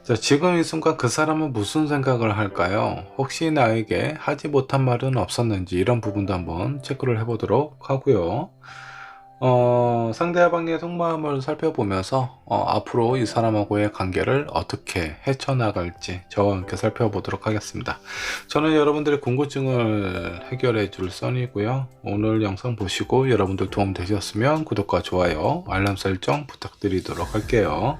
자, 지금 이 순간 그 사람은 무슨 생각을 할까요? 혹시 나에게 하지 못한 말은 없었는지 이런 부분도 한번 체크를 해보도록 하고요. 상대방의 속마음을 살펴보면서 앞으로 이 사람하고의 관계를 어떻게 헤쳐나갈지 저와 함께 살펴보도록 하겠습니다. 저는 여러분들의 궁금증을 해결해 줄 선이고요. 오늘 영상 보시고 여러분들 도움 되셨으면 구독과 좋아요, 알람 설정 부탁드리도록 할게요.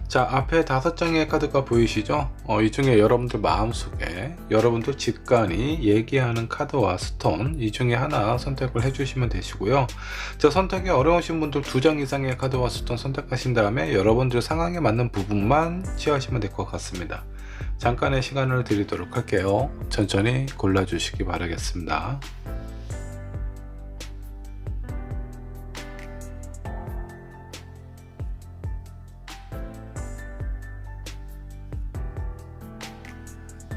자, 앞에 5장의 카드가 보이시죠? 이 중에 여러분들 마음속에 여러분들 직관이 얘기하는 카드와 스톤 이 중에 하나 선택을 해주시면 되시고요. 자, 선택이 어려우신 분들 2장 이상의 카드와 스톤 선택하신 다음에 여러분들 상황에 맞는 부분만 취하시면 될 것 같습니다. 잠깐의 시간을 드리도록 할게요. 천천히 골라주시기 바라겠습니다.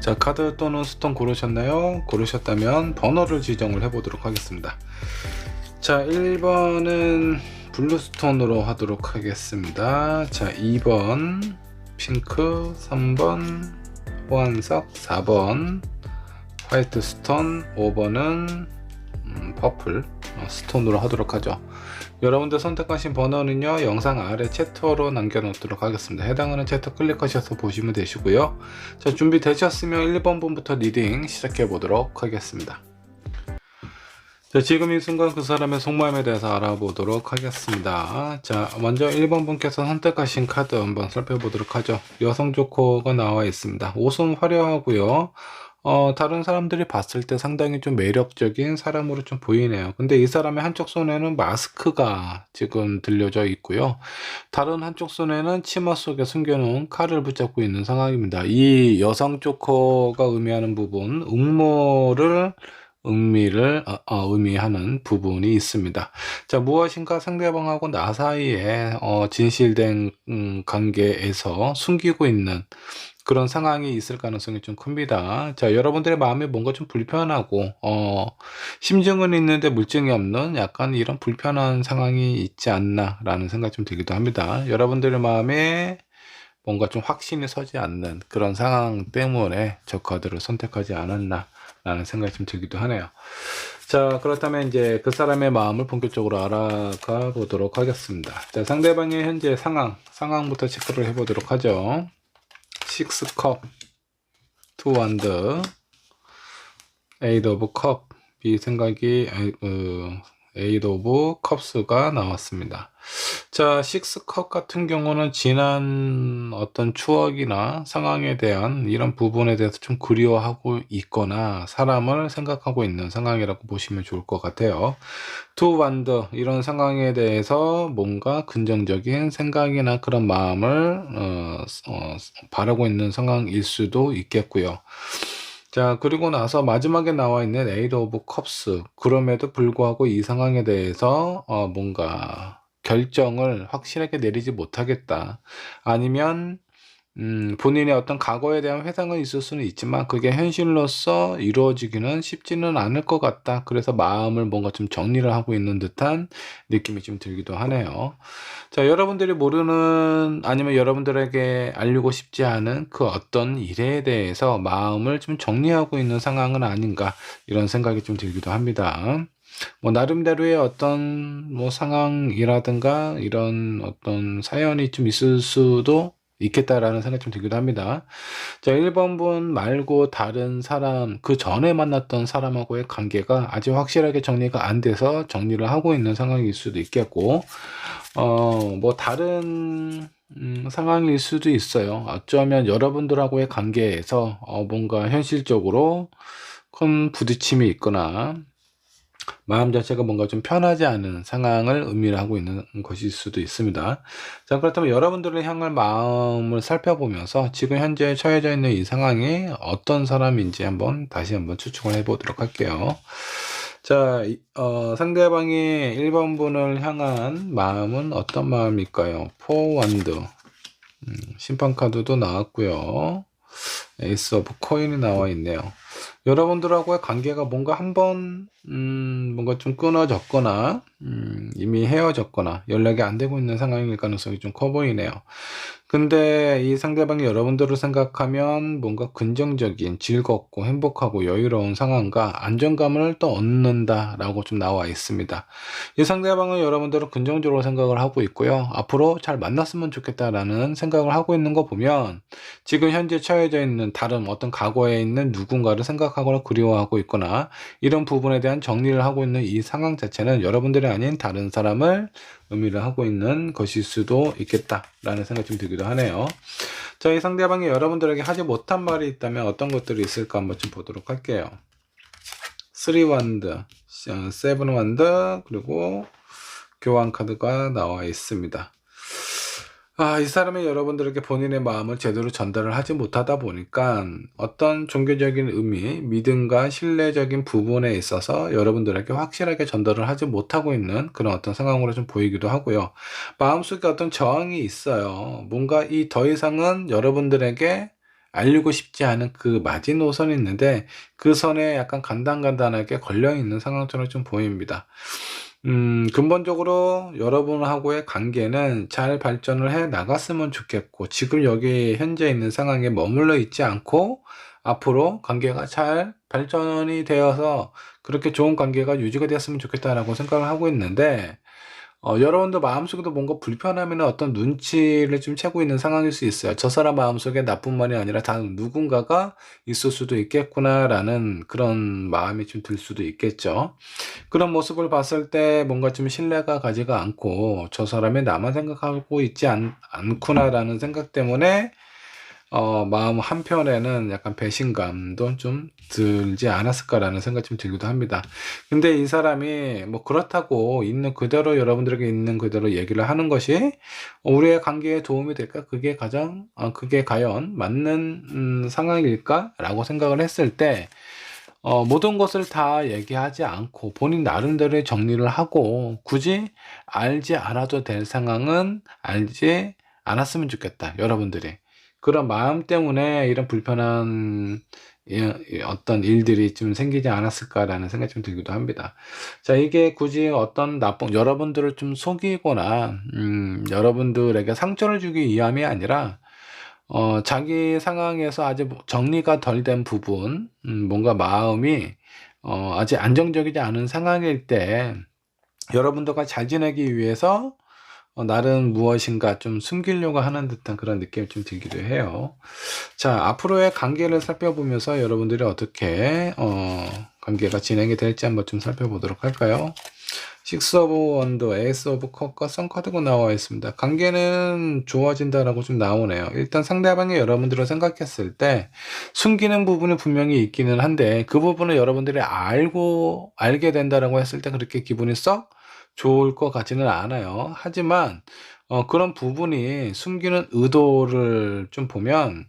자, 카드 또는 스톤 고르셨나요? 고르셨다면 번호를 지정을 해보도록 하겠습니다. 자, 1번은 블루스톤으로 하도록 하겠습니다. 자, 2번 핑크, 3번 호환석, 4번 화이트 스톤, 5번은 퍼플 스톤으로 하도록 하죠. 여러분들 선택하신 번호는요, 영상 아래 챕터로 남겨놓도록 하겠습니다. 해당하는 챕터 클릭하셔서 보시면 되시고요. 자, 준비되셨으면 1번 분부터 리딩 시작해 보도록 하겠습니다. 자, 지금 이 순간 그 사람의 속마음에 대해서 알아보도록 하겠습니다. 자, 먼저 1번 분께서 선택하신 카드 한번 살펴보도록 하죠. 여성 조커가 나와 있습니다. 옷은 화려하고요. 다른 사람들이 봤을 때 상당히 좀 매력적인 사람으로 좀 보이네요. 근데 이 사람의 한쪽 손에는 마스크가 지금 들려져 있고요. 다른 한쪽 손에는 치마 속에 숨겨놓은 칼을 붙잡고 있는 상황입니다. 이 여성 조커가 의미하는 부분, 의미를 의미하는 부분이 있습니다. 자, 무엇인가 상대방하고 나 사이에 진실된 관계에서 숨기고 있는 그런 상황이 있을 가능성이 좀 큽니다. 자, 여러분들의 마음이 뭔가 좀 불편하고 심증은 있는데 물증이 없는 약간 이런 불편한 상황이 있지 않나 라는 생각이 좀 들기도 합니다. 여러분들의 마음에 뭔가 좀 확신이 서지 않는 그런 상황 때문에 저 카드를 선택하지 않았나 라는 생각이 좀 들기도 하네요. 자, 그렇다면 이제 그 사람의 마음을 본격적으로 알아가 보도록 하겠습니다. 자, 상대방의 현재 상황부터 체크를 해보도록 하죠. 6컵, 2 원더, 8 오브 컵, 이 생각이 8 오브 컵스가 나왔습니다. 자, 6컵 같은 경우는 지난 어떤 추억이나 상황에 대한 이런 부분에 대해서 좀 그리워하고 있거나 사람을 생각하고 있는 상황이라고 보시면 좋을 것 같아요. 투 완더 이런 상황에 대해서 뭔가 긍정적인 생각이나 그런 마음을 바라고 있는 상황일 수도 있겠고요. 자, 그리고 나서 마지막에 나와 있는 에이드 오브 컵스, 그럼에도 불구하고 이 상황에 대해서 뭔가 결정을 확실하게 내리지 못하겠다. 아니면 본인의 어떤 과거에 대한 회상은 있을 수는 있지만 그게 현실로서 이루어지기는 쉽지는 않을 것 같다. 그래서 마음을 뭔가 좀 정리를 하고 있는 듯한 느낌이 좀 들기도 하네요. 자, 여러분들이 모르는 아니면 여러분들에게 알리고 싶지 않은 그 어떤 일에 대해서 마음을 좀 정리하고 있는 상황은 아닌가 이런 생각이 좀 들기도 합니다. 뭐 나름대로의 어떤 뭐 상황이라든가 이런 어떤 사연이 좀 있을 수도 있겠다라는 생각이 좀 들기도 합니다. 자, 1번 분 말고 다른 사람, 그 전에 만났던 사람하고의 관계가 아직 확실하게 정리가 안 돼서 정리를 하고 있는 상황일 수도 있겠고, 뭐 다른 상황일 수도 있어요. 어쩌면 여러분들하고의 관계에서 뭔가 현실적으로 큰 부딪힘이 있거나 마음 자체가 뭔가 좀 편하지 않은 상황을 의미를 하고 있는 것일 수도 있습니다. 자, 그렇다면 여러분들을 향할 마음을 살펴보면서 지금 현재 처해져 있는 이 상황이 어떤 사람인지 다시 한번 추측을 해보도록 할게요. 자, 상대방이 1번 분을 향한 마음은 어떤 마음일까요? 포원드, 심판카드도 나왔고요. 에이스 오브 코인이 나와 있네요. 여러분들하고의 관계가 뭔가 뭔가 좀 끊어졌거나, 이미 헤어졌거나, 연락이 안 되고 있는 상황일 가능성이 좀 커 보이네요. 근데 이 상대방이 여러분들을 생각하면 뭔가 긍정적인, 즐겁고 행복하고 여유로운 상황과 안정감을 또 얻는다라고 좀 나와 있습니다. 이 상대방은 여러분들을 긍정적으로 생각을 하고 있고요. 앞으로 잘 만났으면 좋겠다라는 생각을 하고 있는 거 보면 지금 현재 처해져 있는 다른 어떤 과거에 있는 누군가를 생각하거나 그리워하고 있거나 이런 부분에 대한 정리를 하고 있는 이 상황 자체는 여러분들이 아닌 다른 사람을 의미를 하고 있는 것일 수도 있겠다라는 생각이 좀 들기도 하네요. 자, 이 상대방이 여러분들에게 하지 못한 말이 있다면 어떤 것들이 있을까 한번 좀 보도록 할게요. 3원드, 7원드, 그리고 교환 카드가 나와 있습니다. 이 사람이 여러분들에게 본인의 마음을 제대로 전달을 하지 못하다 보니까 어떤 종교적인 의미, 믿음과 신뢰적인 부분에 있어서 여러분들에게 확실하게 전달을 하지 못하고 있는 그런 어떤 상황으로 좀 보이기도 하고요. 마음속에 어떤 저항이 있어요. 뭔가 이 더 이상은 여러분들에게 알리고 싶지 않은 그 마지노선이 있는데 그 선에 약간 간단하게 걸려있는 상황처럼 좀 보입니다. 근본적으로 여러분하고의 관계는 잘 발전을 해 나갔으면 좋겠고, 지금 여기 현재 있는 상황에 머물러 있지 않고, 앞으로 관계가 잘 발전이 되어서 그렇게 좋은 관계가 유지가 됐으면 좋겠다라고 생각을 하고 있는데, 여러분도 마음속에도 뭔가 불편함이나 어떤 눈치를 좀 채고 있는 상황일 수 있어요. 저 사람 마음속에 나뿐만이 아니라 다른 누군가가 있을 수도 있겠구나라는 그런 마음이 좀 들 수도 있겠죠. 그런 모습을 봤을 때 뭔가 좀 신뢰가 가지가 않고 저 사람이 나만 생각하고 있지 않구나라는 생각 때문에 마음 한편에는 약간 배신감도 좀 들지 않았을까라는 생각이 좀 들기도 합니다. 근데 이 사람이 뭐 그렇다고 있는 그대로 여러분들에게 있는 그대로 얘기를 하는 것이 우리의 관계에 도움이 될까? 그게 과연 맞는 상황일까라고 생각을 했을 때 모든 것을 다 얘기하지 않고 본인 나름대로의 정리를 하고 굳이 알지 않아도 될 상황은 알지 않았으면 좋겠다, 여러분들이. 그런 마음 때문에 이런 불편한 어떤 일들이 좀 생기지 않았을까라는 생각이 좀 들기도 합니다. 자, 이게 굳이 어떤 여러분들을 좀 속이거나, 여러분들에게 상처를 주기 위함이 아니라, 자기 상황에서 아직 정리가 덜 된 부분, 뭔가 마음이, 아직 안정적이지 않은 상황일 때, 여러분들과 잘 지내기 위해서, 나름 무엇인가 좀 숨기려고 하는 듯한 그런 느낌이 좀 들기도 해요. 자, 앞으로의 관계를 살펴보면서 여러분들이 어떻게, 관계가 진행이 될지 한번 좀 살펴보도록 할까요? 6 오브 원도, 에이스 오브 컵과 썬카드가 나와 있습니다. 관계는 좋아진다라고 좀 나오네요. 일단 상대방이 여러분들을 생각했을 때 숨기는 부분이 분명히 있기는 한데 그 부분을 여러분들이 알게 된다라고 했을 때 그렇게 기분이 썩 좋을 것 같지는 않아요. 하지만 그런 부분이 숨기는 의도를 좀 보면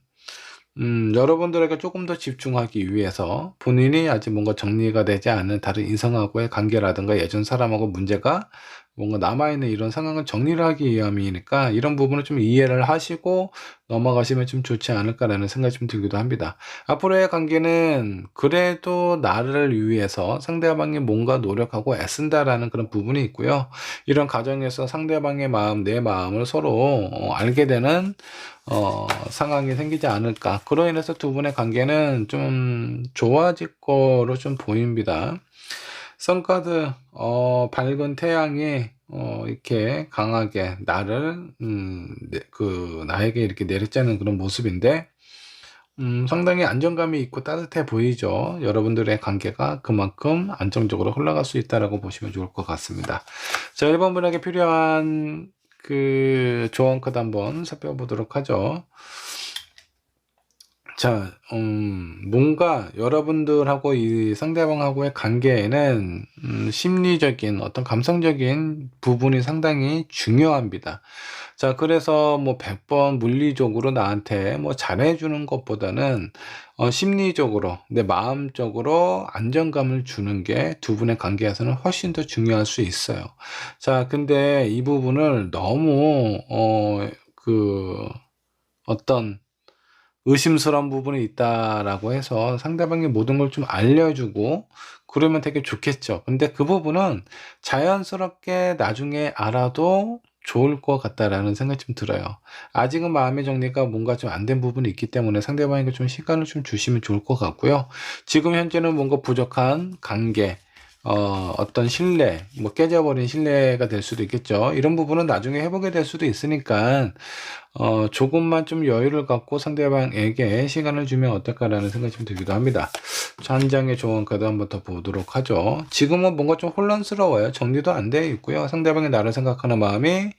여러분들에게 조금 더 집중하기 위해서 본인이 아직 뭔가 정리가 되지 않은 다른 이성하고의 관계라든가 예전 사람하고 문제가 뭔가 남아있는 이런 상황을 정리를 하기 위함이니까 이런 부분을 좀 이해를 하시고 넘어가시면 좀 좋지 않을까라는 생각이 좀 들기도 합니다. 앞으로의 관계는 그래도 나를 위해서 상대방이 뭔가 노력하고 애쓴다라는 그런 부분이 있고요. 이런 과정에서 상대방의 마음, 내 마음을 서로 알게 되는 상황이 생기지 않을까. 그로 인해서 두 분의 관계는 좀 좋아질 거로 좀 보입니다. 선카드, 밝은 태양이, 이렇게 강하게 나에게 이렇게 내리쬐는 그런 모습인데, 상당히 안정감이 있고 따뜻해 보이죠. 여러분들의 관계가 그만큼 안정적으로 흘러갈 수 있다라고 보시면 좋을 것 같습니다. 자, 1번 분에게 필요한 그 조언 카드 한번 살펴보도록 하죠. 자, 뭔가 여러분들하고 이 상대방하고의 관계에는 심리적인 어떤 감성적인 부분이 상당히 중요합니다. 자, 그래서 뭐 100번 물리적으로 나한테 뭐 잘해주는 것보다는 심리적으로, 내 마음적으로 안정감을 주는 게 두 분의 관계에서는 훨씬 더 중요할 수 있어요. 자, 근데 이 부분을 너무, 어떤 의심스러운 부분이 있다라고 해서 상대방이 모든 걸 좀 알려주고 그러면 되게 좋겠죠. 근데 그 부분은 자연스럽게 나중에 알아도 좋을 것 같다라는 생각이 좀 들어요. 아직은 마음의 정리가 뭔가 좀 안 된 부분이 있기 때문에 상대방에게 좀 시간을 좀 주시면 좋을 것 같고요. 지금 현재는 뭔가 부족한 관계, 어떤 신뢰, 뭐 깨져버린 신뢰가 될 수도 있겠죠. 이런 부분은 나중에 회복이 될 수도 있으니까 조금만 좀 여유를 갖고 상대방에게 시간을 주면 어떨까라는 생각이 좀 들기도 합니다. 자, 한 장의 조언 카드 한번 더 보도록 하죠. 지금은 뭔가 좀 혼란스러워요. 정리도 안 되어 있고요. 상대방이 나를 생각하는 마음이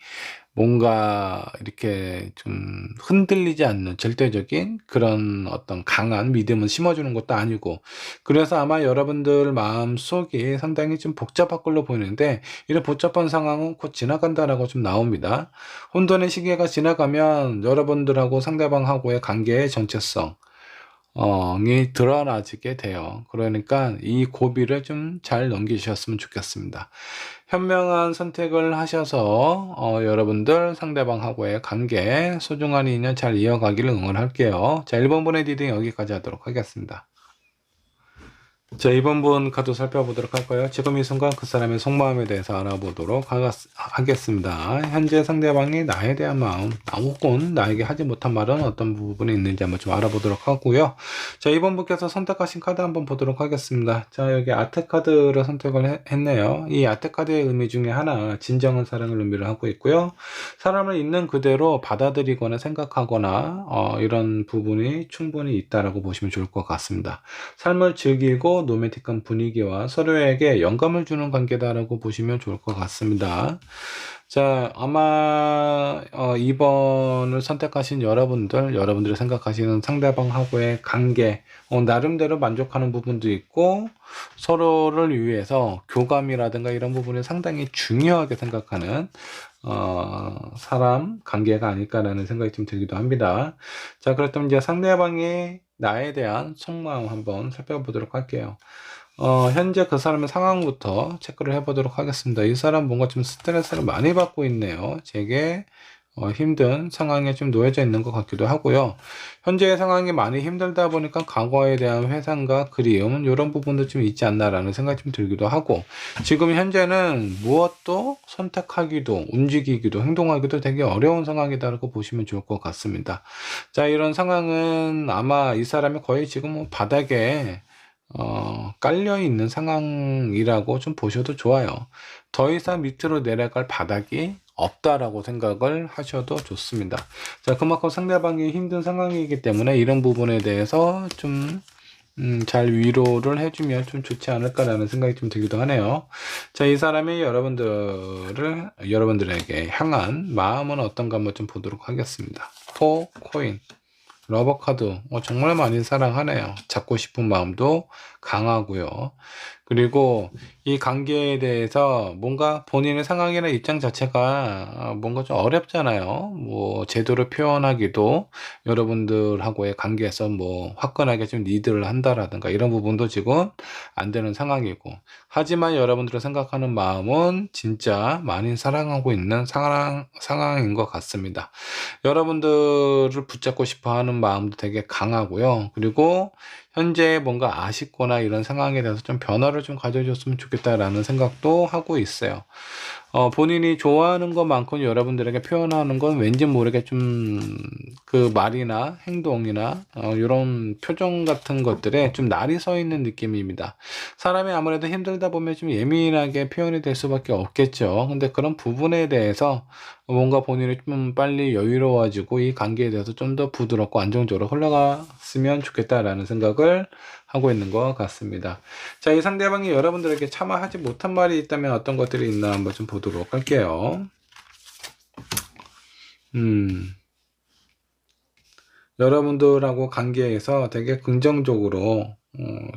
뭔가 이렇게 좀 흔들리지 않는 절대적인 그런 어떤 강한 믿음을 심어주는 것도 아니고, 그래서 아마 여러분들 마음 속이 상당히 좀 복잡할 걸로 보이는데, 이런 복잡한 상황은 곧 지나간다라고 좀 나옵니다. 혼돈의 시기가 지나가면 여러분들하고 상대방하고의 관계의 정체성 이 드러나지게 돼요. 그러니까 이 고비를 좀 잘 넘기셨으면 좋겠습니다. 현명한 선택을 하셔서 여러분들 상대방하고의 관계, 소중한 인연 잘 이어가기를 응원할게요. 자, 1번 분의 리딩 여기까지 하도록 하겠습니다. 자, 2번 분 카드 살펴보도록 할까요? 지금 이 순간 그 사람의 속마음에 대해서 알아보도록 하겠습니다. 현재 상대방이 나에 대한 마음, 혹은 나에게 하지 못한 말은 어떤 부분이 있는지 한번 좀 알아보도록 하고요. 자, 2번 분께서 선택하신 카드 한번 보도록 하겠습니다. 자, 여기 아트 카드를 선택을 했네요. 이 아트 카드의 의미 중에 하나, 진정한 사랑을 의미를 하고 있고요. 사람을 있는 그대로 받아들이거나 생각하거나 이런 부분이 충분히 있다라고 보시면 좋을 것 같습니다. 삶을 즐기고 로맨틱한 분위기와 서로에게 영감을 주는 관계다라고 보시면 좋을 것 같습니다. 자, 아마 2번을 선택하신 여러분들이 생각하시는 상대방하고의 관계, 나름대로 만족하는 부분도 있고, 서로를 위해서 교감이라든가 이런 부분을 상당히 중요하게 생각하는 사람 관계가 아닐까라는 생각이 좀 들기도 합니다. 자, 그렇다면 이제 상대방이 나에 대한 속마음 한번 살펴보도록 할게요. 현재 그 사람의 상황부터 체크를 해보도록 하겠습니다. 이 사람 뭔가 좀 스트레스를 많이 받고 있네요. 제게 힘든 상황에 좀 놓여져 있는 것 같기도 하고요. 현재의 상황이 많이 힘들다 보니까 과거에 대한 회상과 그리움, 이런 부분도 좀 있지 않나라는 생각이 좀 들기도 하고, 지금 현재는 무엇도 선택하기도, 움직이기도, 행동하기도 되게 어려운 상황이다라고 보시면 좋을 것 같습니다. 자, 이런 상황은 아마 이 사람이 거의 지금 바닥에 깔려 있는 상황이라고 좀 보셔도 좋아요. 더 이상 밑으로 내려갈 바닥이 없다라고 생각을 하셔도 좋습니다. 자, 그만큼 상대방이 힘든 상황이기 때문에 이런 부분에 대해서 좀 잘 위로를 해주면 좀 좋지 않을까라는 생각이 좀 들기도 하네요. 자, 이 사람이 여러분들에게 향한 마음은 어떤가 한번 좀 보도록 하겠습니다. 4 코인, 러버 카드, 정말 많이 사랑하네요. 잡고 싶은 마음도 강하고요. 그리고 이 관계에 대해서 뭔가 본인의 상황이나 입장 자체가 뭔가 좀 어렵잖아요. 뭐 제대로 표현하기도, 여러분들하고의 관계에서 뭐 화끈하게 좀 리드를 한다라든가 이런 부분도 지금 안 되는 상황이고, 하지만 여러분들을 생각하는 마음은 진짜 많이 사랑하고 있는 상황인 것 같습니다. 여러분들을 붙잡고 싶어 하는 마음도 되게 강하고요. 그리고 현재 뭔가 아쉽거나 이런 상황에 대해서 좀 변화를 좀 가져줬으면 좋겠다라는 생각도 하고 있어요. 본인이 좋아하는 것만큼 여러분들에게 표현하는 건 왠지 모르게 좀 그 말이나 행동이나 이런 표정 같은 것들에 좀 날이 서 있는 느낌입니다. 사람이 아무래도 힘들다 보면 좀 예민하게 표현이 될 수밖에 없겠죠. 근데 그런 부분에 대해서 뭔가 본인이 좀 빨리 여유로워지고 이 관계에 대해서 좀 더 부드럽고 안정적으로 흘러갔으면 좋겠다라는 생각을 하고 있는 것 같습니다. 자, 이 상대방이 여러분들에게 차마 하지 못한 말이 있다면 어떤 것들이 있나 한번 좀 보도록 할게요. 여러분들하고 관계에서 되게 긍정적으로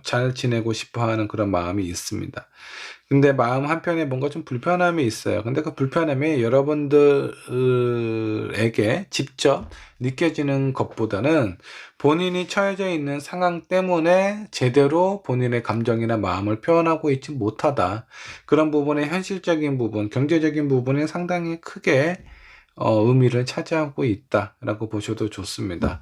잘 지내고 싶어 하는 그런 마음이 있습니다. 근데 마음 한편에 뭔가 좀 불편함이 있어요. 근데 그 불편함이 여러분들에게 직접 느껴지는 것보다는 본인이 처해져 있는 상황 때문에 제대로 본인의 감정이나 마음을 표현하고 있지 못하다. 그런 부분의 현실적인 부분, 경제적인 부분이 상당히 크게 의미를 차지하고 있다라고 보셔도 좋습니다.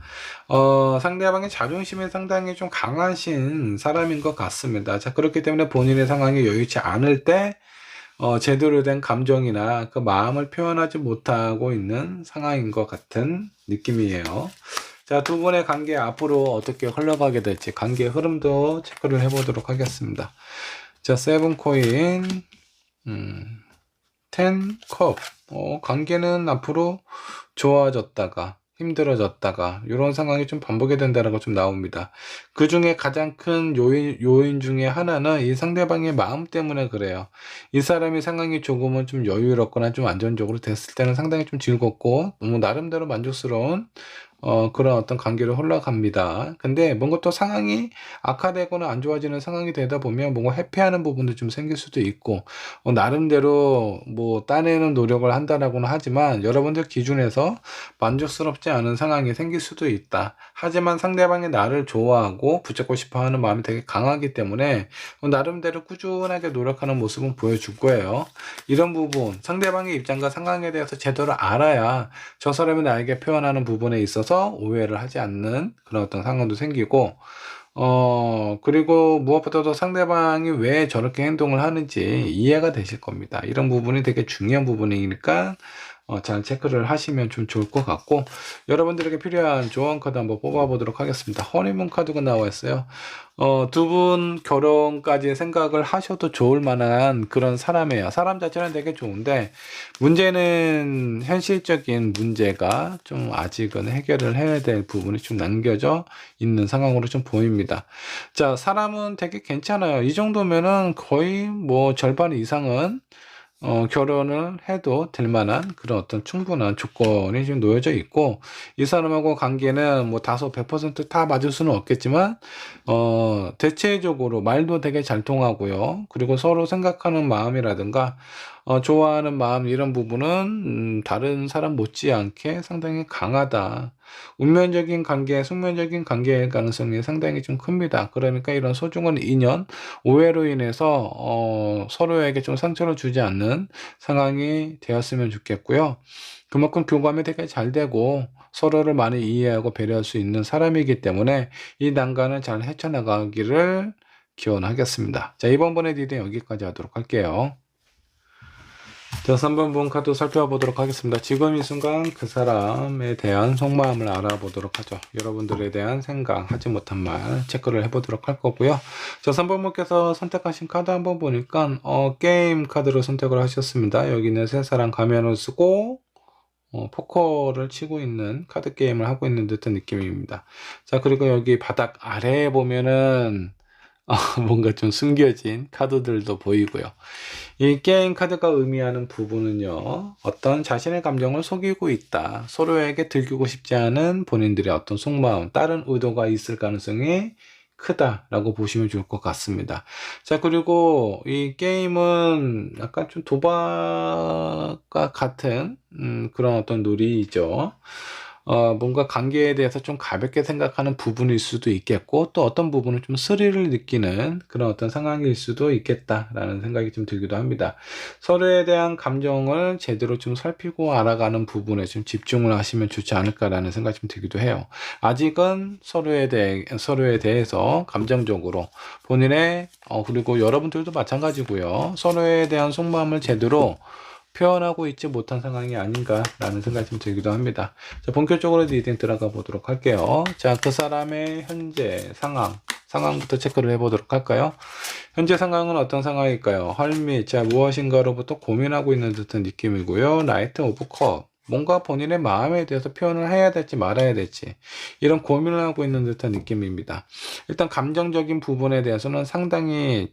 상대방의 자존심이 상당히 좀 강하신 사람인 것 같습니다. 자, 그렇기 때문에 본인의 상황이 여유치 않을 때 제대로 된 감정이나 그 마음을 표현하지 못하고 있는 상황인 것 같은 느낌이에요. 자, 두 분의 관계 앞으로 어떻게 흘러가게 될지 관계의 흐름도 체크를 해보도록 하겠습니다. 자, 세븐 코인, 10컵. 관계는 앞으로 좋아졌다가 힘들어졌다가 이런 상황이 좀 반복이 된다는 좀 나옵니다. 그 중에 가장 큰 요인 중에 하나는 이 상대방의 마음 때문에 그래요. 이 사람이 상황이 조금은 좀 여유롭거나 좀 안정적으로 됐을 때는 상당히 좀 즐겁고 나름대로 만족스러운 그런 어떤 관계로 흘러갑니다. 근데 뭔가 또 상황이 악화되거나 안 좋아지는 상황이 되다 보면 뭔가 회피하는 부분도 좀 생길 수도 있고, 나름대로 뭐 따내는 노력을 한다라고는 하지만 여러분들 기준에서 만족스럽지 않은 상황이 생길 수도 있다. 하지만 상대방이 나를 좋아하고 붙잡고 싶어 하는 마음이 되게 강하기 때문에 나름대로 꾸준하게 노력하는 모습은 보여줄 거예요. 이런 부분, 상대방의 입장과 상황에 대해서 제대로 알아야 저 사람이 나에게 표현하는 부분에 있어서 오해를 하지 않는 그런 어떤 상황도 생기고, 그리고 무엇보다도 상대방이 왜 저렇게 행동을 하는지 이해가 되실 겁니다. 이런 부분이 되게 중요한 부분이니까 잘 체크를 하시면 좀 좋을 것 같고, 여러분들에게 필요한 조언 카드 한번 뽑아보도록 하겠습니다. 허니문 카드가 나와 있어요. 두 분 결혼까지 생각을 하셔도 좋을 만한 그런 사람이에요. 사람 자체는 되게 좋은데 문제는 현실적인 문제가 좀 아직은 해결을 해야 될 부분이 좀 남겨져 있는 상황으로 좀 보입니다. 자, 사람은 되게 괜찮아요. 이 정도면은 거의 뭐 절반 이상은 결혼을 해도 될 만한 그런 어떤 충분한 조건이 지금 놓여져 있고, 이 사람하고 관계는 뭐 다소 100%다 맞을 수는 없겠지만, 대체적으로 말도 되게 잘 통하고요. 그리고 서로 생각하는 마음이라든가, 좋아하는 마음 이런 부분은 다른 사람 못지않게 상당히 강하다. 운면적인 관계, 숙면적인 관계일 가능성이 상당히 좀 큽니다. 그러니까 이런 소중한 인연, 오해로 인해서 서로에게 좀 상처를 주지 않는 상황이 되었으면 좋겠고요. 그만큼 교감이 되게 잘 되고 서로를 많이 이해하고 배려할 수 있는 사람이기 때문에 이 난관을 잘 헤쳐나가기를 기원하겠습니다. 자, 이번 번의 리딩 여기까지 하도록 할게요. 자, 3번 분 카드 살펴보도록 하겠습니다. 지금 이 순간 그 사람에 대한 속마음을 알아보도록 하죠. 여러분들에 대한 생각, 하지 못한 말 체크를 해보도록 할 거고요. 자, 3번 분께서 선택하신 카드 한번 보니까 게임 카드로 선택을 하셨습니다. 여기는 세 사람 가면을 쓰고 포커를 치고 있는 카드 게임을 하고 있는 듯한 느낌입니다. 자, 그리고 여기 바닥 아래에 보면은 뭔가 좀 숨겨진 카드들도 보이고요. 이 게임 카드가 의미하는 부분은요, 어떤 자신의 감정을 속이고 있다. 서로에게 들키고 싶지 않은 본인들의 어떤 속마음, 다른 의도가 있을 가능성이 크다라고 보시면 좋을 것 같습니다. 자, 그리고 이 게임은 약간 좀 도박과 같은 그런 어떤 놀이죠. 뭔가 관계에 대해서 좀 가볍게 생각하는 부분일 수도 있겠고, 또 어떤 부분은 좀 스릴을 느끼는 그런 어떤 상황일 수도 있겠다라는 생각이 좀 들기도 합니다. 서로에 대한 감정을 제대로 좀 살피고 알아가는 부분에 좀 집중을 하시면 좋지 않을까라는 생각이 좀 들기도 해요. 아직은 서로에 대해서 감정적으로 본인의, 그리고 여러분들도 마찬가지고요. 서로에 대한 속마음을 제대로 표현하고 있지 못한 상황이 아닌가라는 생각이 좀 들기도 합니다. 자, 본격적으로 리딩 들어가 보도록 할게요. 자, 그 사람의 현재 상황부터 체크를 해보도록 할까요? 현재 상황은 어떤 상황일까요? 헐미, 자, 무엇인가로부터 고민하고 있는 듯한 느낌이고요. 나이트 오브 컵. 뭔가 본인의 마음에 대해서 표현을 해야 될지 말아야 될지 이런 고민을 하고 있는 듯한 느낌입니다. 일단 감정적인 부분에 대해서는 상당히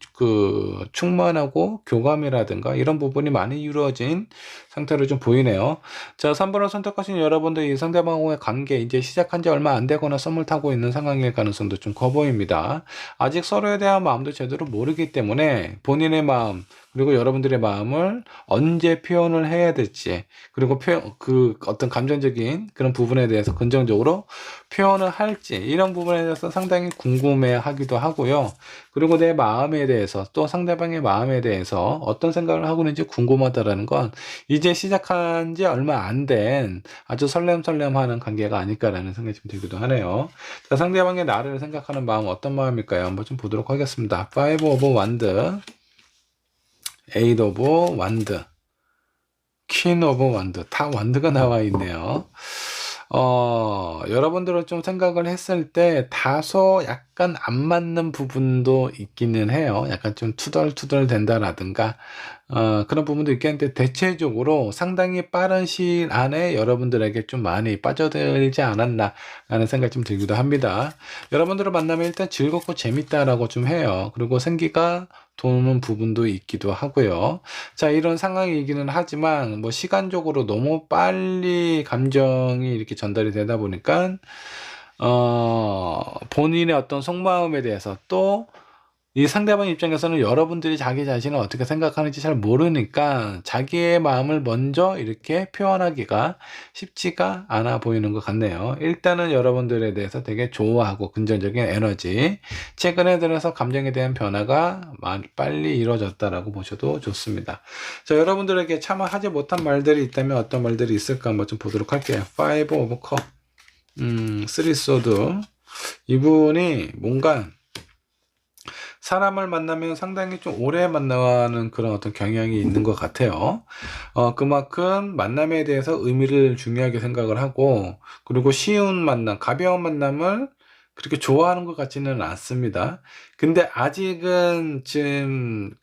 충만하고 교감이라든가 이런 부분이 많이 이루어진 상태로 좀 보이네요. 자, 3번을 선택하신 여러분들 이 상대방과의 관계 이제 시작한 지 얼마 안 되거나 썸을 타고 있는 상황일 가능성도 좀 커 보입니다. 아직 서로에 대한 마음도 제대로 모르기 때문에 본인의 마음 그리고 여러분들의 마음을 언제 표현을 해야 될지, 그리고 어떤 감정적인 그런 부분에 대해서 긍정적으로 표현을 할지, 이런 부분에 대해서 상당히 궁금해 하기도 하고요. 그리고 내 마음에 대해서, 또 상대방의 마음에 대해서 어떤 생각을 하고 있는지 궁금하다라는 건 이제 시작한 지 얼마 안 된 아주 설렘설렘하는 관계가 아닐까라는 생각이 좀 들기도 하네요. 자, 상대방의 나를 생각하는 마음 어떤 마음일까요? 한번 좀 보도록 하겠습니다. 5 오브 완드. 에잇 오브 완드, 퀸 오브 완드, 다 완드가 나와 있네요. 여러분들은 좀 생각을 했을 때 다소 약간 안 맞는 부분도 있기는 해요. 약간 좀 투덜투덜 된다라든가, 그런 부분도 있겠는데, 대체적으로 상당히 빠른 시일 안에 여러분들에게 좀 많이 빠져들지 않았나, 라는 생각이 좀 들기도 합니다. 여러분들을 만나면 일단 즐겁고 재밌다라고 좀 해요. 그리고 생기가 도는 부분도 있기도 하고요. 자, 이런 상황이기는 하지만, 뭐, 시간적으로 너무 빨리 감정이 이렇게 전달이 되다 보니까, 본인의 어떤 속마음에 대해서 또, 이 상대방 입장에서는 여러분들이 자기 자신을 어떻게 생각하는지 잘 모르니까 자기의 마음을 먼저 이렇게 표현하기가 쉽지가 않아 보이는 것 같네요. 일단은 여러분들에 대해서 되게 좋아하고 긍정적인 에너지, 최근에 들어서 감정에 대한 변화가 빨리 이루어졌다라고 보셔도 좋습니다. 자, 여러분들에게 차마 하지 못한 말들이 있다면 어떤 말들이 있을까 한번 좀 보도록 할게요. 5 오브 컵, 3 소드. 이분이 뭔가 사람을 만나면 상당히 좀 오래 만나는 그런 어떤 경향이 있는 것 같아요. 그만큼 만남에 대해서 의미를 중요하게 생각을 하고, 그리고 쉬운 만남, 가벼운 만남을 그렇게 좋아하는 것 같지는 않습니다. 근데 아직은 지금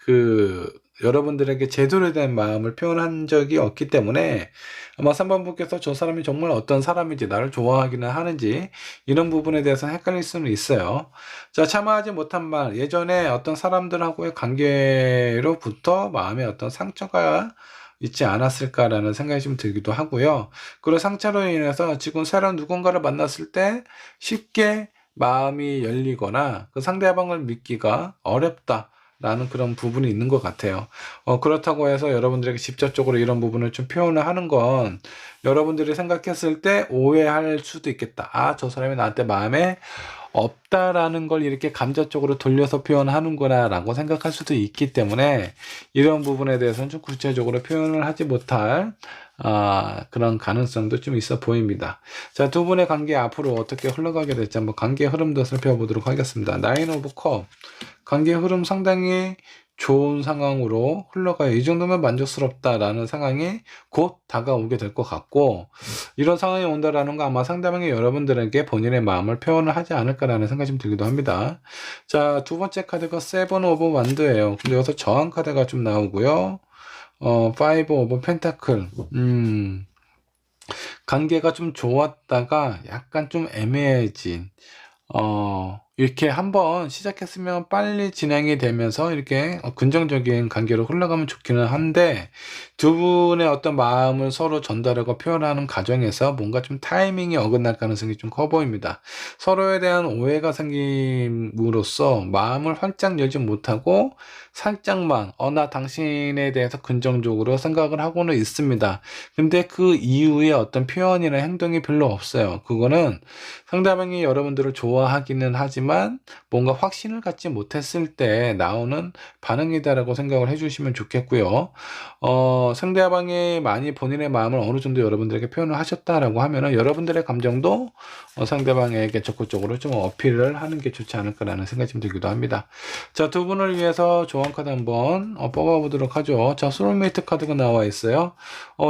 여러분들에게 제대로 된 마음을 표현한 적이 없기 때문에 아마 3번 분께서 저 사람이 정말 어떤 사람인지, 나를 좋아하기는 하는지, 이런 부분에 대해서 헷갈릴 수는 있어요. 자, 참아하지 못한 말, 예전에 어떤 사람들하고의 관계로부터 마음에 어떤 상처가 있지 않았을까라는 생각이 좀 들기도 하고요. 그런 상처로 인해서 지금 새로운 누군가를 만났을 때 쉽게 마음이 열리거나 그 상대방을 믿기가 어렵다, 라는 그런 부분이 있는 것 같아요. 그렇다고 해서 여러분들에게 직접적으로 이런 부분을 좀 표현을 하는 건 여러분들이 생각했을 때 오해할 수도 있겠다. 아, 저 사람이 나한테 마음에 없다라는 걸 이렇게 감정적으로 돌려서 표현하는구나 라고 생각할 수도 있기 때문에 이런 부분에 대해서는 좀 구체적으로 표현을 하지 못할 그런 가능성도 좀 있어 보입니다. 자, 두 분의 관계 앞으로 어떻게 흘러가게 될지 한번 관계 흐름도 살펴보도록 하겠습니다. 나인 오브 컵, 관계 흐름 상당히 좋은 상황으로 흘러가요. 이 정도면 만족스럽다라는 상황이 곧 다가오게 될 것 같고, 이런 상황이 온다라는 거 아마 상대방이 여러분들에게 본인의 마음을 표현을 하지 않을까라는 생각이 좀 들기도 합니다. 자, 두 번째 카드가 세븐 오브 완드예요. 근데 여기서 저항 카드가 좀 나오고요. 5 오브 펜타클. 관계가 좀 좋았다가 약간 좀 애매해진, 이렇게 한번 시작했으면 빨리 진행이 되면서 이렇게 긍정적인 관계로 흘러가면 좋기는 한데, 두 분의 어떤 마음을 서로 전달하고 표현하는 과정에서 뭔가 좀 타이밍이 어긋날 가능성이 좀 커 보입니다. 서로에 대한 오해가 생김으로써 마음을 활짝 열지 못하고 살짝만 나 당신에 대해서 긍정적으로 생각을 하고는 있습니다. 근데 그 이후에 어떤 표현이나 행동이 별로 없어요. 그거는 상대방이 여러분들을 좋아하기는 하지만 뭔가 확신을 갖지 못했을 때 나오는 반응이다라고 생각을 해주시면 좋겠고요. 상대방이 많이 본인의 마음을 어느 정도 여러분들에게 표현을 하셨다라고 하면은 여러분들의 감정도 상대방에게 적극적으로 좀 어필을 하는 게 좋지 않을까라는 생각이 좀 들기도 합니다. 자, 두 분을 위해서 조언 카드 한번 뽑아보도록 하죠. 자, 소울메이트 카드가 나와 있어요.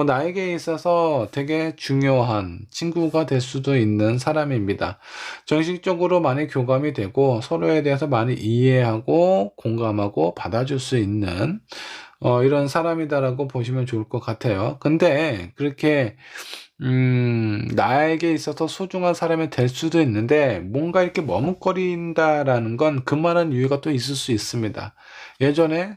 나에게 있어서 되게 중요한 친구가 될 수도 있는 사람입니다. 정식적으로 많이 교감이 되고 서로에 대해서 많이 이해하고 공감하고 받아줄 수 있는 이런 사람이다라고 보시면 좋을 것 같아요. 근데 그렇게 나에게 있어서 소중한 사람이 될 수도 있는데 뭔가 이렇게 머뭇거린다라는 건 그만한 이유가 또 있을 수 있습니다. 예전에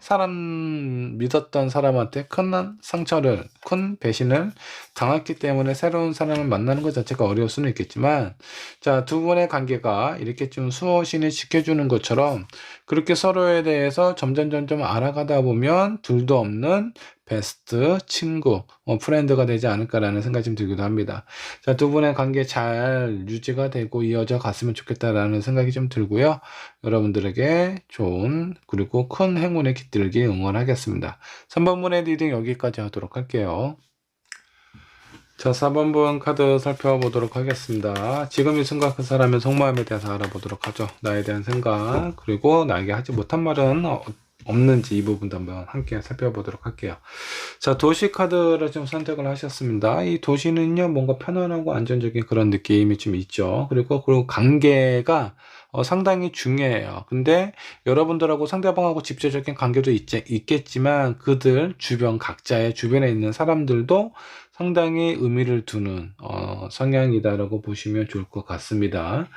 믿었던 사람한테 큰 상처를, 큰 배신을 당했기 때문에 새로운 사람을 만나는 것 자체가 어려울 수는 있겠지만, 자, 두 분의 관계가 이렇게 좀 수호신이 지켜주는 것처럼 그렇게 서로에 대해서 점점 알아가다 보면 둘도 없는 베스트 친구, 프렌드가 되지 않을까라는 생각이 좀 들기도 합니다. 자, 두 분의 관계 잘 유지가 되고 이어져 갔으면 좋겠다라는 생각이 좀 들고요. 여러분들에게 좋은 그리고 큰 행운에 깃들기 응원하겠습니다. 3번분의 리딩 여기까지 하도록 할게요. 자, 4번분 카드 살펴보도록 하겠습니다. 지금 이 순간 그 사람의 속마음에 대해서 알아보도록 하죠. 나에 대한 생각, 그리고 나에게 하지 못한 말은 없는지 이 부분도 한번 함께 살펴보도록 할게요. 자, 도시 카드를 좀 선택을 하셨습니다. 이 도시는요, 뭔가 편안하고 안정적인 그런 느낌이 좀 있죠. 그리고 관계가 상당히 중요해요. 근데 여러분들하고 상대방하고 직접적인 관계도 있겠지만 그들 주변 각자의 주변에 있는 사람들도 상당히 의미를 두는 성향이다라고 보시면 좋을 것 같습니다.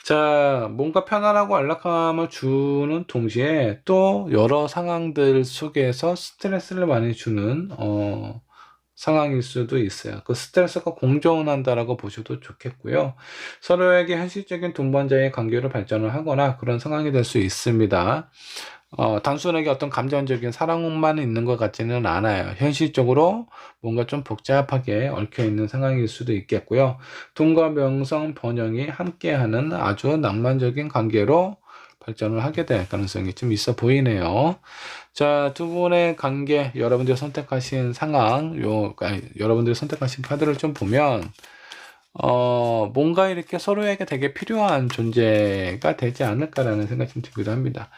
자, 뭔가 편안하고 안락함을 주는 동시에 또 여러 상황들 속에서 스트레스를 많이 주는 상황일 수도 있어요. 그 스트레스가 공존한다라고 보셔도 좋겠고요. 서로에게 현실적인 동반자의 관계로 발전을 하거나 그런 상황이 될 수 있습니다. 단순하게 어떤 감정적인 사랑만 있는 것 같지는 않아요. 현실적으로 뭔가 좀 복잡하게 얽혀있는 상황일 수도 있겠고요. 돈과 명성, 번영이 함께하는 아주 낭만적인 관계로 발전을 하게 될 가능성이 좀 있어 보이네요. 자, 두 분의 관계, 여러분들이 선택하신 상황, 여러분들이 선택하신 카드를 좀 보면 뭔가 이렇게 서로에게 되게 필요한 존재가 되지 않을까라는 생각이 좀 들기도 합니다.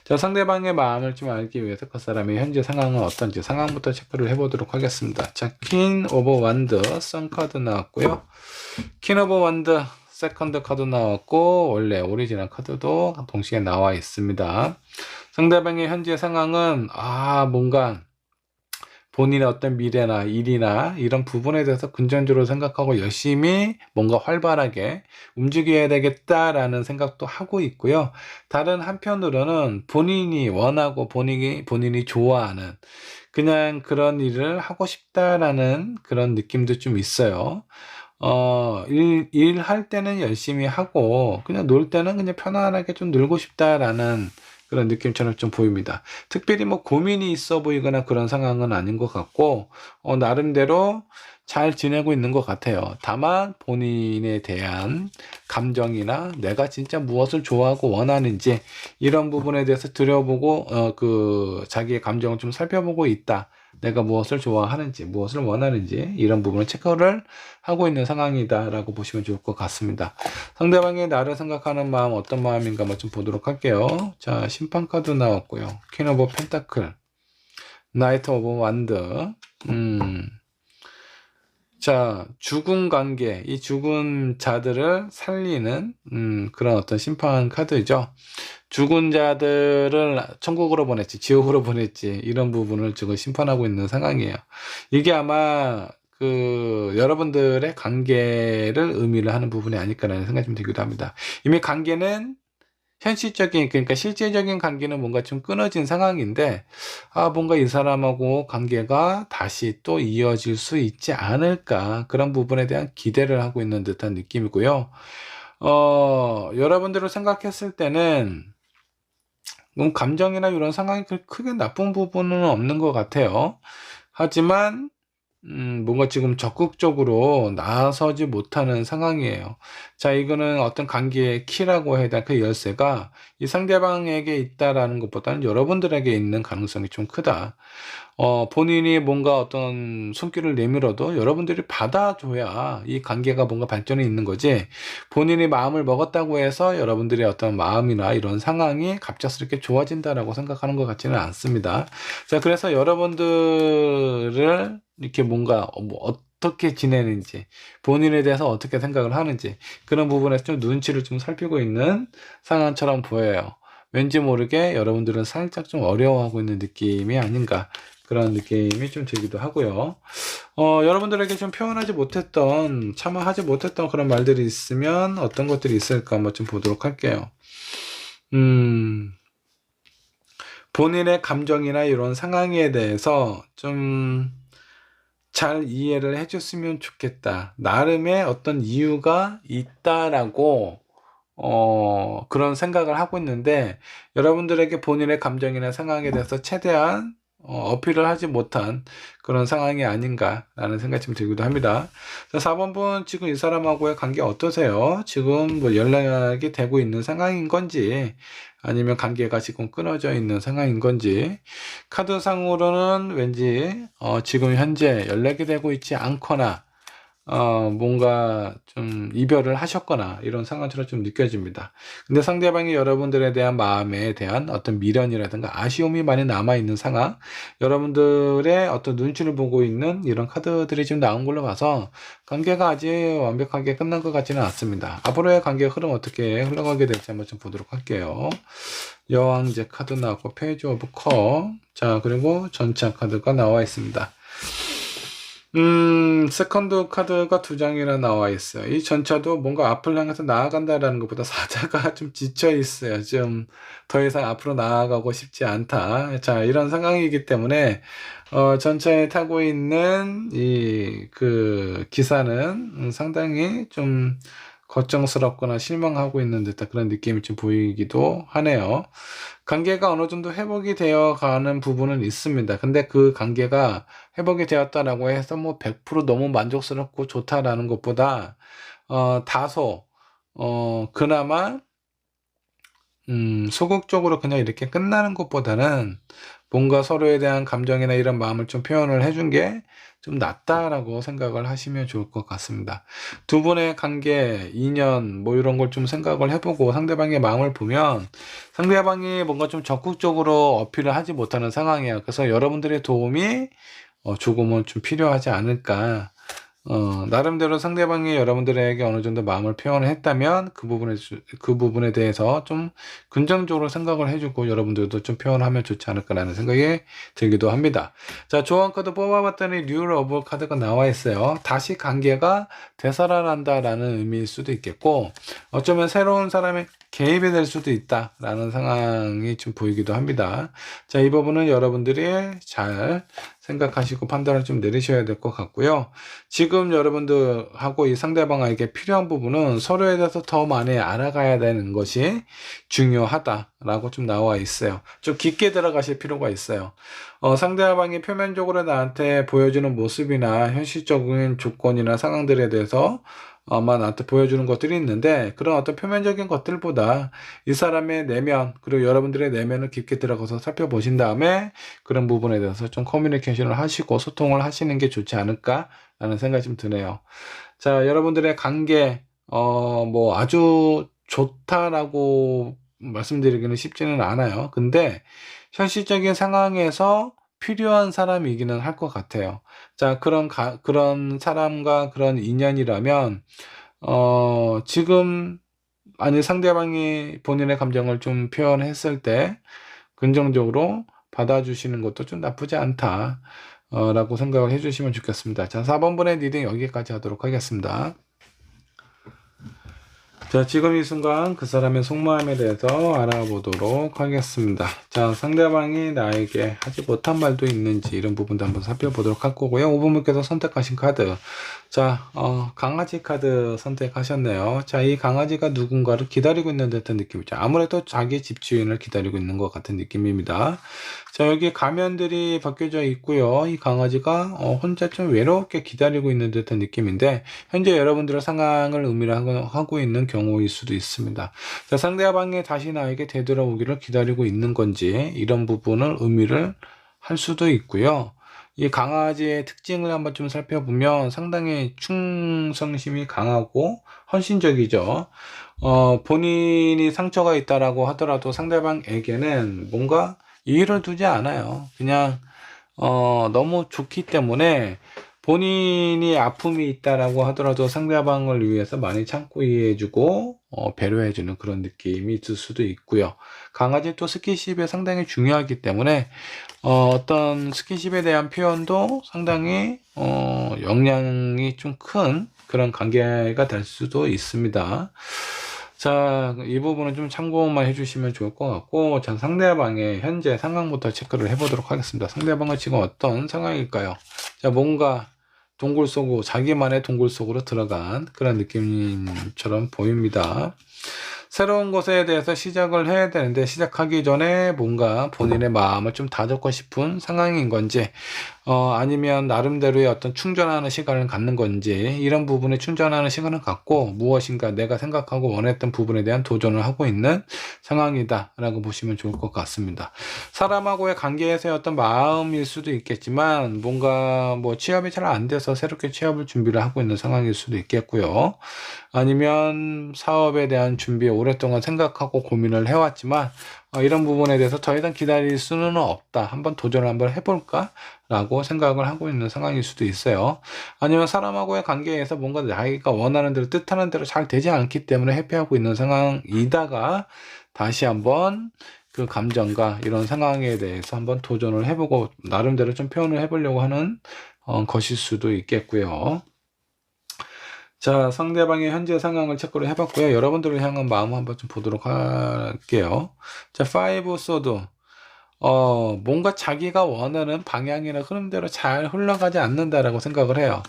자, 상대방의 마음을 좀 알기 위해서 그 사람의 현재 상황은 어떤지 상황부터 체크를 해보도록 하겠습니다. 자, 퀸 오브 완드, 선 카드 나왔고요. 퀸 오브 완드, 세컨드 카드 나왔고, 원래 오리지널 카드도 동시에 나와 있습니다. 상대방의 현재 상황은, 뭔가, 본인의 어떤 미래나 일이나 이런 부분에 대해서 긍정적으로 생각하고 열심히 뭔가 활발하게 움직여야 되겠다라는 생각도 하고 있고요. 다른 한편으로는 본인이 원하고 본인이 좋아하는 그냥 그런 일을 하고 싶다라는 그런 느낌도 좀 있어요. 일할 때는 열심히 하고 그냥 놀 때는 그냥 편안하게 좀 놀고 싶다라는 그런 느낌처럼 좀 보입니다. 특별히 뭐 고민이 있어 보이거나 그런 상황은 아닌 것 같고, 나름대로 잘 지내고 있는 것 같아요. 다만 본인에 대한 감정이나 내가 진짜 무엇을 좋아하고 원하는지 이런 부분에 대해서 들여보고, 자기의 감정을 좀 살펴보고 있다. 내가 무엇을 좋아하는지, 무엇을 원하는지 이런 부분을 체크를 하고 있는 상황이다라고 보시면 좋을 것 같습니다. 상대방이 나를 생각하는 마음 어떤 마음인가 한번 좀 보도록 할게요. 자, 심판 카드 나왔고요. 퀸 오브 펜타클, 나이트 오브 완드. 자, 죽은 관계, 이 죽은 자들을 살리는 그런 어떤 심판 카드죠. 죽은 자들을 천국으로 보냈지, 지옥으로 보냈지, 이런 부분을 지금 심판하고 있는 상황이에요. 이게 아마 여러분들의 관계를 의미를 하는 부분이 아닐까라는 생각이 좀 들기도 합니다. 이미 관계는 현실적인, 그러니까 실제적인 관계는 뭔가 좀 끊어진 상황인데, 뭔가 이 사람하고 관계가 다시 또 이어질 수 있지 않을까, 그런 부분에 대한 기대를 하고 있는 듯한 느낌이고요. 여러분들을 생각했을 때는, 감정이나 이런 상황이 크게 나쁜 부분은 없는 것 같아요. 하지만, 뭔가 지금 적극적으로 나서지 못하는 상황이에요. 자, 이거는 어떤 관계의 키라고 해야 되나, 그 열쇠가 이 상대방에게 있다라는 것보다는 여러분들에게 있는 가능성이 좀 크다. 본인이 뭔가 어떤 손길을 내밀어도 여러분들이 받아줘야 이 관계가 뭔가 발전이 있는 거지, 본인이 마음을 먹었다고 해서 여러분들의 어떤 마음이나 이런 상황이 갑작스럽게 좋아진다라고 생각하는 것 같지는 않습니다. 자, 그래서 여러분들을 이렇게 뭔가 어떻게 지내는지, 본인에 대해서 어떻게 생각을 하는지 그런 부분에서 좀 눈치를 좀 살피고 있는 상황처럼 보여요. 왠지 모르게 여러분들은 살짝 좀 어려워하고 있는 느낌이 아닌가, 그런 느낌이 좀 들기도 하고요. 여러분들에게 좀 표현하지 못했던, 참아하지 못했던 그런 말들이 있으면 어떤 것들이 있을까 한번 좀 보도록 할게요. 본인의 감정이나 이런 상황에 대해서 좀 잘 이해를 해줬으면 좋겠다. 나름의 어떤 이유가 있다라고 그런 생각을 하고 있는데, 여러분들에게 본인의 감정이나 상황에 대해서 최대한 어필을 하지 못한 그런 상황이 아닌가라는 생각이 좀 들기도 합니다. 자, 4번분, 지금 이 사람하고의 관계 어떠세요? 지금 뭐 연락이 되고 있는 상황인 건지, 아니면 관계가 지금 끊어져 있는 상황인 건지. 카드상으로는 왠지 지금 현재 연락이 되고 있지 않거나 뭔가 좀 이별을 하셨거나 이런 상황처럼 좀 느껴집니다. 근데 상대방이 여러분들에 대한 마음에 대한 어떤 미련이라든가 아쉬움이 많이 남아있는 상황, 여러분들의 어떤 눈치를 보고 있는 이런 카드들이 지금 나온 걸로 봐서 관계가 아직 완벽하게 끝난 것 같지는 않습니다. 앞으로의 관계 흐름 어떻게 흘러가게 될지 한번 좀 보도록 할게요. 여왕제 카드 나왔고, 페이지 오브 컵. 자, 그리고 전차 카드가 나와 있습니다. 세컨드 카드가 2장이나 나와 있어요. 이 전차도 뭔가 앞을 향해서 나아간다라는 것보다 사자가 좀 지쳐 있어요. 좀 더 이상 앞으로 나아가고 싶지 않다. 자, 이런 상황이기 때문에, 전차에 타고 있는 그 기사는 상당히 좀 걱정스럽거나 실망하고 있는 듯한 그런 느낌이 좀 보이기도 하네요. 관계가 어느 정도 회복이 되어 가는 부분은 있습니다. 근데 그 관계가 회복이 되었다라고 해서 뭐 100% 너무 만족스럽고 좋다라는 것보다, 다소, 그나마, 소극적으로 그냥 이렇게 끝나는 것보다는 뭔가 서로에 대한 감정이나 이런 마음을 좀 표현을 해준 게 좀 낫다라고 생각을 하시면 좋을 것 같습니다. 두 분의 관계, 인연, 뭐 이런 걸 좀 생각을 해보고 상대방의 마음을 보면 상대방이 뭔가 좀 적극적으로 어필을 하지 못하는 상황이에요. 그래서 여러분들의 도움이 조금은 좀 필요하지 않을까. 나름대로 상대방이 여러분들에게 어느 정도 마음을 표현을 했다면 그 부분에 대해서 좀 긍정적으로 생각을 해주고 여러분들도 좀 표현하면 좋지 않을까라는 생각이 들기도 합니다. 자, 조언 카드 뽑아봤더니 뉴 러브 카드가 나와 있어요. 다시 관계가 되살아난다라는 의미일 수도 있겠고, 어쩌면 새로운 사람의 개입이 될 수도 있다라는 상황이 좀 보이기도 합니다. 자, 이 부분은 여러분들이 잘 생각하시고 판단을 좀 내리셔야 될 것 같고요. 지금 여러분들하고 이 상대방에게 필요한 부분은 서로에 대해서 더 많이 알아가야 되는 것이 중요하다라고 좀 나와 있어요. 좀 깊게 들어가실 필요가 있어요. 상대방이 표면적으로 나한테 보여주는 모습이나 현실적인 조건이나 상황들에 대해서 아마 나한테 보여주는 것들이 있는데, 그런 어떤 표면적인 것들보다 이 사람의 내면, 그리고 여러분들의 내면을 깊게 들어가서 살펴보신 다음에 그런 부분에 대해서 좀 커뮤니케이션을 하시고 소통을 하시는 게 좋지 않을까라는 생각이 좀 드네요. 자, 여러분들의 관계, 뭐 아주 좋다라고 말씀드리기는 쉽지는 않아요. 근데 현실적인 상황에서 필요한 사람이기는 할 것 같아요. 자, 그런 사람과 그런 인연이라면, 지금, 아니, 상대방이 본인의 감정을 좀 표현했을 때, 긍정적으로 받아주시는 것도 좀 나쁘지 않다, 라고 생각을 해주시면 좋겠습니다. 자, 4번분의 리딩 여기까지 하도록 하겠습니다. 자, 지금 이 순간 그 사람의 속마음에 대해서 알아보도록 하겠습니다. 자, 상대방이 나에게 하지 못한 말도 있는지 이런 부분도 한번 살펴보도록 할 거고요. 5번분께서 선택하신 카드. 자, 강아지 카드 선택하셨네요. 자, 이 강아지가 누군가를 기다리고 있는 듯한 느낌이죠. 아무래도 자기 집주인을 기다리고 있는 것 같은 느낌입니다. 자, 여기 가면들이 바뀌어져 있고요. 이 강아지가 혼자 좀 외롭게 기다리고 있는 듯한 느낌인데, 현재 여러분들의 상황을 의미를 하고 있는 경우일 수도 있습니다. 자, 상대방이 다시 나에게 되돌아오기를 기다리고 있는 건지 이런 부분을 의미를 할 수도 있고요. 이 강아지의 특징을 한번 좀 살펴보면 상당히 충성심이 강하고 헌신적이죠. 본인이 상처가 있다라고 하더라도 상대방에게는 뭔가 이의를 두지 않아요. 그냥 너무 좋기 때문에 본인이 아픔이 있다라고 하더라도 상대방을 위해서 많이 참고 이해해주고 배려해주는 그런 느낌이 있을 수도 있고요. 강아지 또 스킨십에 상당히 중요하기 때문에 어떤 스킨십에 대한 표현도 상당히 영향이 좀 큰 그런 관계가 될 수도 있습니다. 자, 이 부분은 좀 참고만 해주시면 좋을 것 같고, 자, 상대방의 현재 상황부터 체크를 해보도록 하겠습니다. 상대방은 지금 어떤 상황일까요? 자, 뭔가 동굴 속으로, 자기만의 동굴 속으로 들어간 그런 느낌처럼 보입니다. 새로운 것에 대해서 시작을 해야 되는데, 시작하기 전에 뭔가 본인의 마음을 좀 다잡고 싶은 상황인 건지, 아니면 나름대로의 어떤 충전하는 시간을 갖는 건지, 이런 부분에 충전하는 시간을 갖고 무엇인가 내가 생각하고 원했던 부분에 대한 도전을 하고 있는 상황이다 라고 보시면 좋을 것 같습니다. 사람하고의 관계에서의 어떤 마음일 수도 있겠지만, 뭔가 뭐 취업이 잘 안 돼서 새롭게 취업을 준비를 하고 있는 상황일 수도 있겠고요. 아니면 사업에 대한 준비 오랫동안 생각하고 고민을 해왔지만, 이런 부분에 대해서 더 이상 기다릴 수는 없다, 한번 도전을 한번 해볼까 라고 생각을 하고 있는 상황일 수도 있어요. 아니면 사람하고의 관계에서 뭔가 자기가 원하는 대로 뜻하는 대로 잘 되지 않기 때문에 회피하고 있는 상황이다가 다시 한번 그 감정과 이런 상황에 대해서 한번 도전을 해보고 나름대로 좀 표현을 해보려고 하는 것일 수도 있겠고요. 자, 상대방의 현재 상황을 체크를 해봤고요. 여러분들을 향한 마음 한번 좀 보도록 할게요. 자, 5 소드. 뭔가 자기가 원하는 방향이나 흐름대로 잘 흘러가지 않는다라고 생각을 해요.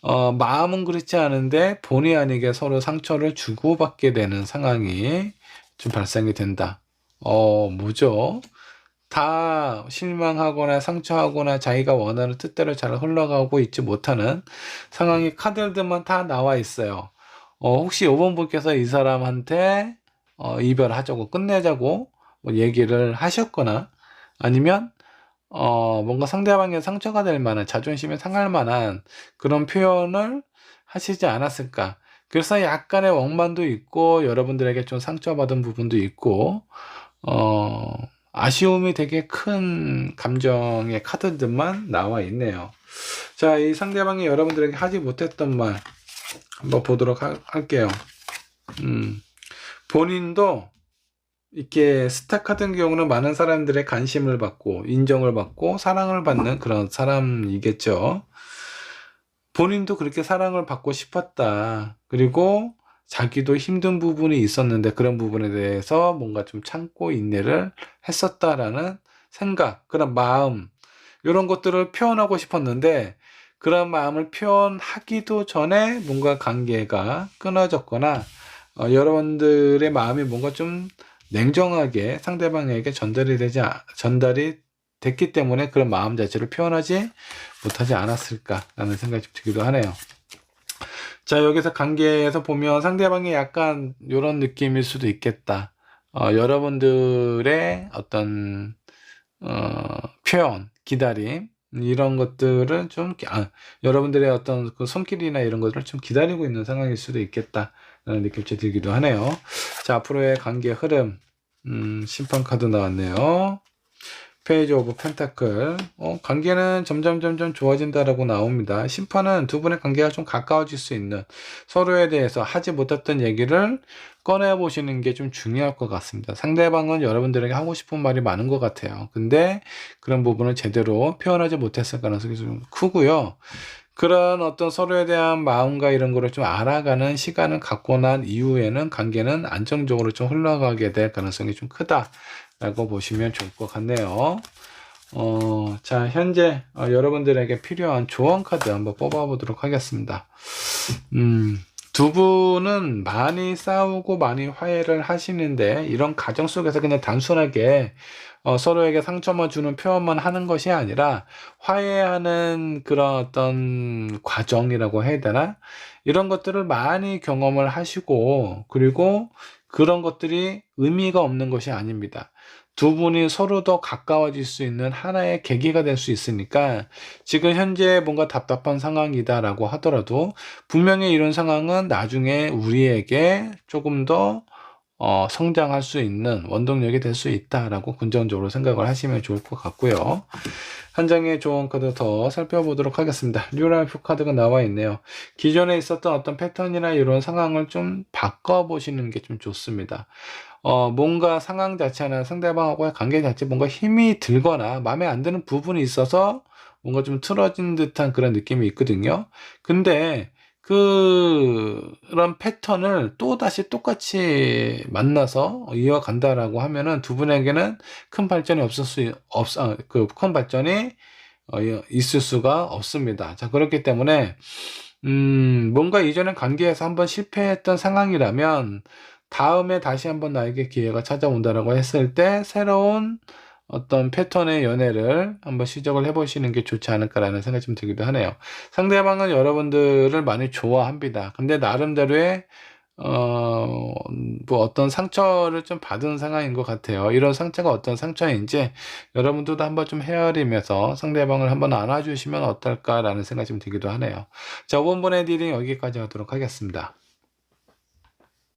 마음은 그렇지 않은데 본의 아니게 서로 상처를 주고받게 되는 상황이 좀 발생이 된다. 뭐죠? 다 실망하거나 상처하거나 자기가 원하는 뜻대로 잘 흘러가고 있지 못하는 상황이 카드들만 다 나와 있어요. 혹시 5번 분께서 이 사람한테 이별하자고 끝내자고 뭐 얘기를 하셨거나, 아니면 뭔가 상대방의 상처가 될 만한, 자존심이 상할 만한 그런 표현을 하시지 않았을까. 그래서 약간의 원만도 있고 여러분들에게 좀 상처받은 부분도 있고 아쉬움이 되게 큰 감정의 카드들만 나와 있네요. 자, 이 상대방이 여러분들에게 하지 못했던 말 한번 보도록 할게요. 본인도 이렇게 스타 같은 경우는 많은 사람들의 관심을 받고 인정을 받고 사랑을 받는 그런 사람이겠죠. 본인도 그렇게 사랑을 받고 싶었다. 그리고 자기도 힘든 부분이 있었는데 그런 부분에 대해서 뭔가 좀 참고 인내를 했었다라는 생각, 그런 마음, 이런 것들을 표현하고 싶었는데 그런 마음을 표현하기도 전에 뭔가 관계가 끊어졌거나 여러분들의 마음이 뭔가 좀 냉정하게 상대방에게 전달이 됐기 때문에 그런 마음 자체를 표현하지 못하지 않았을까라는 생각이 좀 들기도 하네요. 자, 여기서 관계에서 보면 상대방이 약간 이런 느낌일 수도 있겠다. 여러분들의 어떤 표현, 기다림, 이런 것들은 좀 여러분들의 어떤 그 손길이나 이런 것들을 좀 기다리고 있는 상황일 수도 있겠다라는 느낌이 들기도 하네요. 자, 앞으로의 관계 흐름, 심판 카드 나왔네요. 페이지 오브 펜타클. 관계는 점점 좋아진다라고 나옵니다. 심판은 두 분의 관계가 좀 가까워질 수 있는, 서로에 대해서 하지 못했던 얘기를 꺼내보시는 게 좀 중요할 것 같습니다. 상대방은 여러분들에게 하고 싶은 말이 많은 것 같아요. 근데 그런 부분을 제대로 표현하지 못했을 가능성이 좀 크고요. 그런 어떤 서로에 대한 마음과 이런 거를 좀 알아가는 시간을 갖고 난 이후에는 관계는 안정적으로 좀 흘러가게 될 가능성이 좀 크다라고 보시면 좋을 것 같네요. 자, 현재 여러분들에게 필요한 조언 카드 한번 뽑아보도록 하겠습니다. 두 분은 많이 싸우고 많이 화해를 하시는데 이런 가정 속에서 그냥 단순하게 서로에게 상처만 주는 표현만 하는 것이 아니라 화해하는 그런 어떤 과정이라고 해야 되나? 이런 것들을 많이 경험을 하시고, 그리고 그런 것들이 의미가 없는 것이 아닙니다. 두 분이 서로 더 가까워질 수 있는 하나의 계기가 될 수 있으니까, 지금 현재 뭔가 답답한 상황이다라고 하더라도 분명히 이런 상황은 나중에 우리에게 조금 더 성장할 수 있는 원동력이 될 수 있다라고 긍정적으로 생각을 하시면 좋을 것 같고요. 한 장의 조언 카드 더 살펴보도록 하겠습니다. 뉴라이프 카드가 나와 있네요. 기존에 있었던 어떤 패턴이나 이런 상황을 좀 바꿔보시는 게 좀 좋습니다. 뭔가 상황 자체나 상대방하고의 관계 자체 뭔가 힘이 들거나 마음에 안 드는 부분이 있어서 뭔가 좀 틀어진 듯한 그런 느낌이 있거든요. 근데 그런 패턴을 또다시 똑같이 만나서 이어간다라고 하면은 두 분에게는 큰 발전이 큰 발전이 있을 수가 없습니다. 자, 그렇기 때문에 뭔가 이전에 관계에서 한번 실패했던 상황이라면 다음에 다시 한번 나에게 기회가 찾아온다라고 했을 때 새로운 어떤 패턴의 연애를 한번 시작을 해 보시는 게 좋지 않을까라는 생각이 좀 들기도 하네요. 상대방은 여러분들을 많이 좋아합니다. 근데 나름대로의 뭐 어떤 상처를 좀 받은 상황인 것 같아요. 이런 상처가 어떤 상처인지 여러분들도 한번 좀 헤아리면서 상대방을 한번 안아주시면 어떨까라는 생각이 좀 들기도 하네요. 자, 5번 보내드린 여기까지 하도록 하겠습니다.